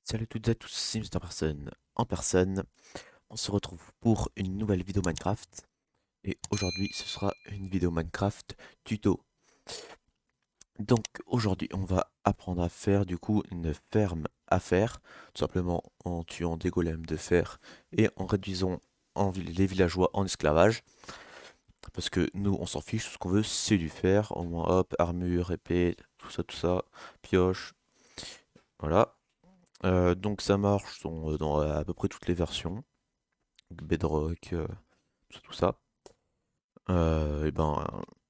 Salut à toutes et à tous, c'est Mister Person en personne. On se retrouve pour une nouvelle vidéo Minecraft. Et aujourd'hui, ce sera une vidéo Minecraft tuto. Donc aujourd'hui, on va apprendre à faire du coup une ferme à fer. Tout simplement en tuant des golems de fer et en réduisant les villageois en esclavage. Parce que nous, on s'en fiche, tout ce qu'on veut, c'est du fer. Au moins, hop, armure, épée, tout ça, pioche. Voilà. Donc ça marche dans à peu près toutes les versions. Bedrock, tout ça. Et ben,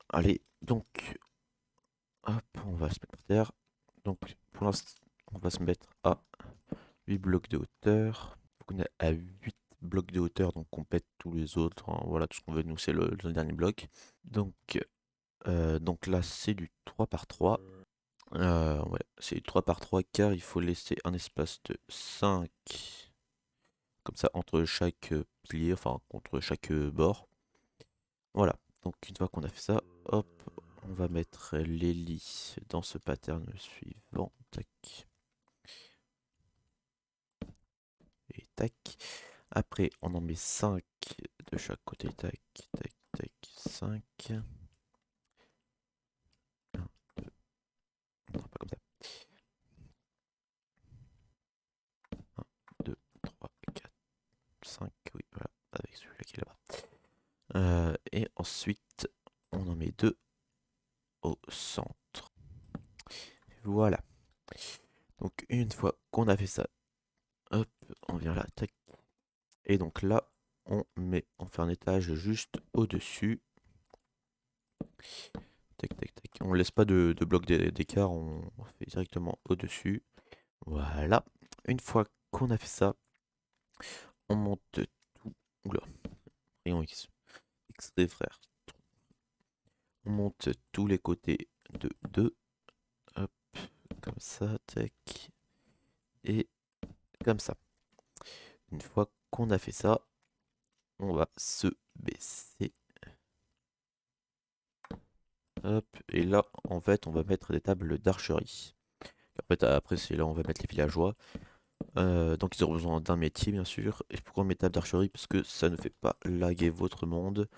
allez, donc, hop, on va se mettre par terre. Donc, pour l'instant, on va se mettre à 8 blocs de hauteur. Donc, on est à 8 blocs de hauteur, donc on pète tous les autres, hein. Voilà, tout ce qu'on veut, nous, c'est le dernier bloc. Donc là, c'est du 3 par 3. Ouais, c'est du 3 par 3 car il faut laisser un espace de 5 comme ça, entre chaque pilier, enfin, contre chaque bord. Voilà, donc une fois qu'on a fait ça, hop, on va mettre les lits dans ce pattern suivant. Tac et tac. Après, on en met 5 de chaque côté. Tac, tac, tac, 5. 1, 2, non, pas comme ça. 1, 2, 3, 4, 5. Oui, voilà, avec celui-là qui est là-bas. Et ensuite, on en met 2 au centre. Voilà. Donc, une fois qu'on a fait ça, hop, on vient là, tac. Et donc là, on fait un étage juste au-dessus. Tac, tac, tac. On laisse pas de bloc d'écart, on fait directement au-dessus. Voilà. Une fois qu'on a fait ça, on monte tout. Oula, rayon X. Extrait, frère. On monte tous les côtés de 2. Hop, comme ça, tac. Et comme ça. Une fois qu'on a fait ça, on va se baisser. Hop, et là, en fait, on va mettre des tables d'archerie. En fait, après, c'est là où on va mettre les villageois. Donc, ils auront besoin d'un métier, bien sûr. Et pourquoi on met table d'archerie? Parce que ça ne fait pas laguer votre monde.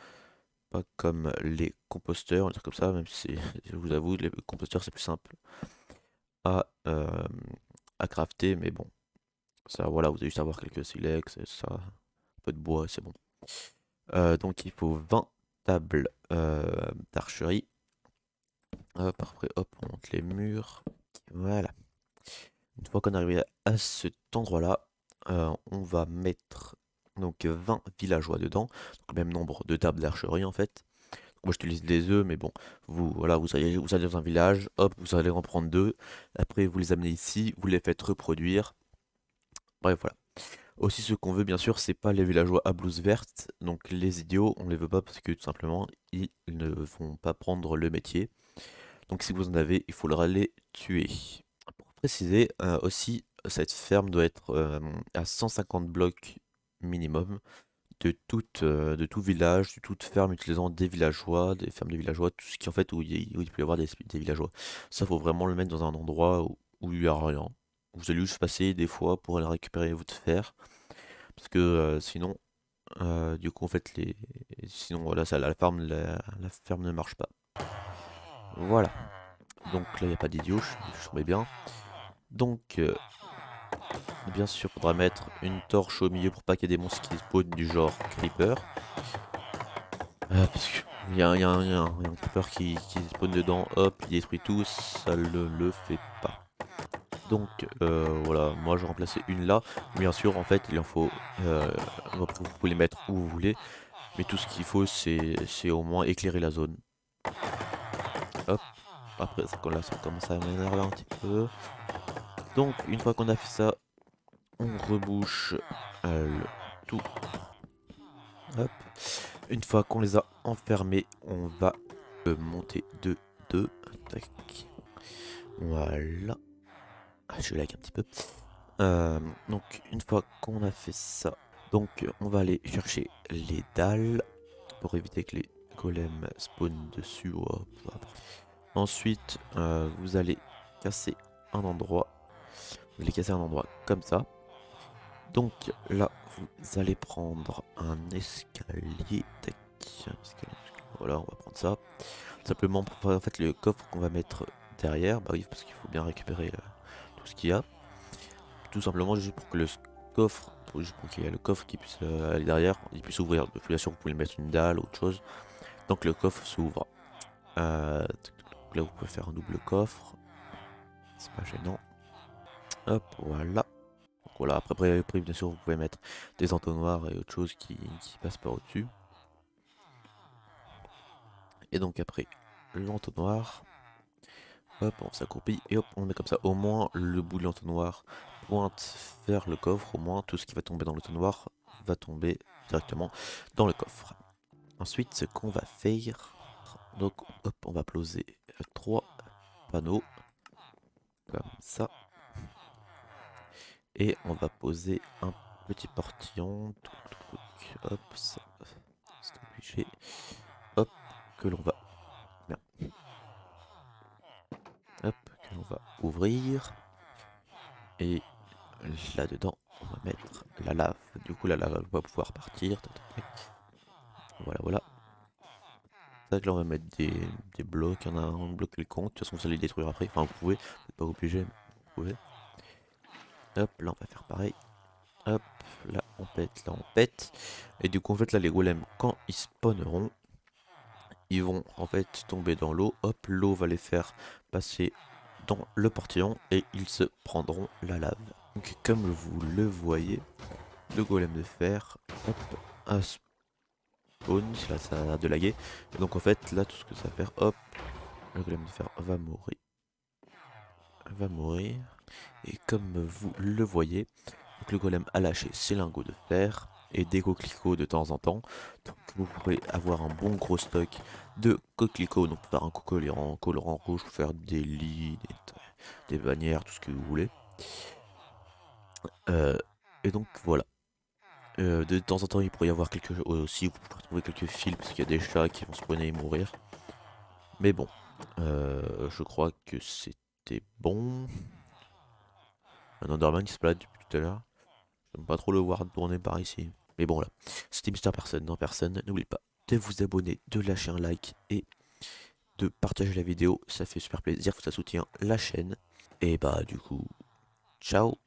Pas comme les composteurs, on va dire comme ça, même si je vous avoue, les composteurs, c'est plus simple à, euh, à crafter. Mais bon, ça, voilà, vous allez juste avoir quelques silex, et ça, un peu de bois, c'est bon. Donc, il faut 20 tables d'archerie. Hop, après, hop, on monte les murs. Voilà. Une fois qu'on est arrivé à cet endroit-là, on va mettre donc 20 villageois dedans, donc le même nombre de tables d'archerie en fait. Moi j'utilise des œufs, mais bon, vous voilà, vous allez dans un village, hop, vous allez en prendre deux. Après vous les amenez ici, vous les faites reproduire. Bref, voilà. Aussi ce qu'on veut bien sûr, c'est pas les villageois à blouse verte, donc les idiots, on les veut pas parce que tout simplement ils ne vont pas prendre le métier. Donc si vous en avez, il faudra les tuer. Pour préciser, aussi, cette ferme doit être à 150 blocs minimum de tout village, de toute ferme utilisant des villageois, des fermes de villageois, tout ce qui en fait où il peut y avoir des villageois. Ça, faut vraiment le mettre dans un endroit où il n'y a rien. Vous allez juste passer des fois pour aller récupérer votre fer, parce que sinon, du coup, en fait, sinon, voilà, ça, la ferme ne marche pas. Voilà. Donc là, il n'y a pas d'idiot, je mets bien. Donc, bien sûr, faudra mettre une torche au milieu pour pas qu'il y ait des monstres qui spawnent du genre creeper. Parce qu'il y a un creeper qui spawn dedans, hop, il détruit tout, ça le fait pas. Donc voilà, moi je remplaçais une là. Bien sûr, en fait, il en faut. Vous pouvez les mettre où vous voulez, mais tout ce qu'il faut, c'est au moins éclairer la zone. Hop, après, là, ça commence à m'énerver un petit peu. Donc, une fois qu'on a fait ça, on rebouche tout. Hop. Une fois qu'on les a enfermés, on va monter de 2. Tac. Voilà. Ah, je lag un petit peu. Donc, une fois qu'on a fait ça, donc on va aller chercher les dalles pour éviter que les golems spawnent dessus. Ensuite, vous allez casser un endroit. Vous les cassez à un endroit comme ça. Donc là, vous allez prendre un escalier. Tac, un escalier. Voilà, on va prendre ça. Simplement pour en fait le coffre qu'on va mettre derrière. Bah oui, parce qu'il faut bien récupérer tout ce qu'il y a. Tout simplement juste pour que le coffre, juste pour qu'il y ait le coffre qui puisse aller derrière, il puisse ouvrir. Bien sûr, vous pouvez mettre une dalle ou autre chose. Donc le coffre s'ouvre. Là, vous pouvez faire un double coffre. C'est pas gênant. Hop, voilà. Donc voilà, après, bien sûr, vous pouvez mettre des entonnoirs et autre chose qui passent par au-dessus. Et donc après, l'entonnoir. Hop, on s'accroupit et hop, on le met comme ça. Au moins, le bout de l'entonnoir pointe vers le coffre. Au moins, tout ce qui va tomber dans l'entonnoir va tomber directement dans le coffre. Ensuite, ce qu'on va faire, donc hop, on va poser 3 panneaux comme ça. Et on va poser un petit portillon. Hop, ça, c'est obligé. Hop, que l'on va. Bien. Hop, que l'on va ouvrir. Et là-dedans, on va mettre la lave. Du coup, la lave va pouvoir partir. Voilà, voilà. Ça, là, on va mettre des blocs. Il y en a un bloc quelconque. De toute façon, vous allez les détruire après. Enfin, vous pouvez. Vous n'êtes pas obligé, mais vous pouvez. Hop, là, on va faire pareil. Hop, là, on pète, là, on pète. Et du coup, en fait, là, les golems, quand ils spawneront, ils vont en fait tomber dans l'eau. Hop, l'eau va les faire passer dans le portillon et ils se prendront la lave. Donc, comme vous le voyez, le golem de fer, hop, un spawn, là ça a de laguer. Et donc en fait là tout ce que ça va faire, hop, le golem de fer va mourir. Va mourir. Et comme vous le voyez, donc le golem a lâché ses lingots de fer et des coquelicots de temps en temps. Donc vous pourrez avoir un bon gros stock de coquelicots, donc faire un colorant rouge, faire des lits, des bannières, tout ce que vous voulez. Et donc voilà. De temps en temps, il pourrait y avoir quelques aussi, vous pouvez trouver quelques fils parce qu'il y a des chats qui vont spawner et mourir. Mais bon, je crois que c'était bon. Un Enderman qui se balade depuis tout à l'heure. J'aime pas trop le voir tourner par ici. Mais bon là, c'était Mister Personne dans Personne. N'oubliez pas de vous abonner, de lâcher un like et de partager la vidéo. Ça fait super plaisir, ça soutient la chaîne. Et bah du coup, ciao.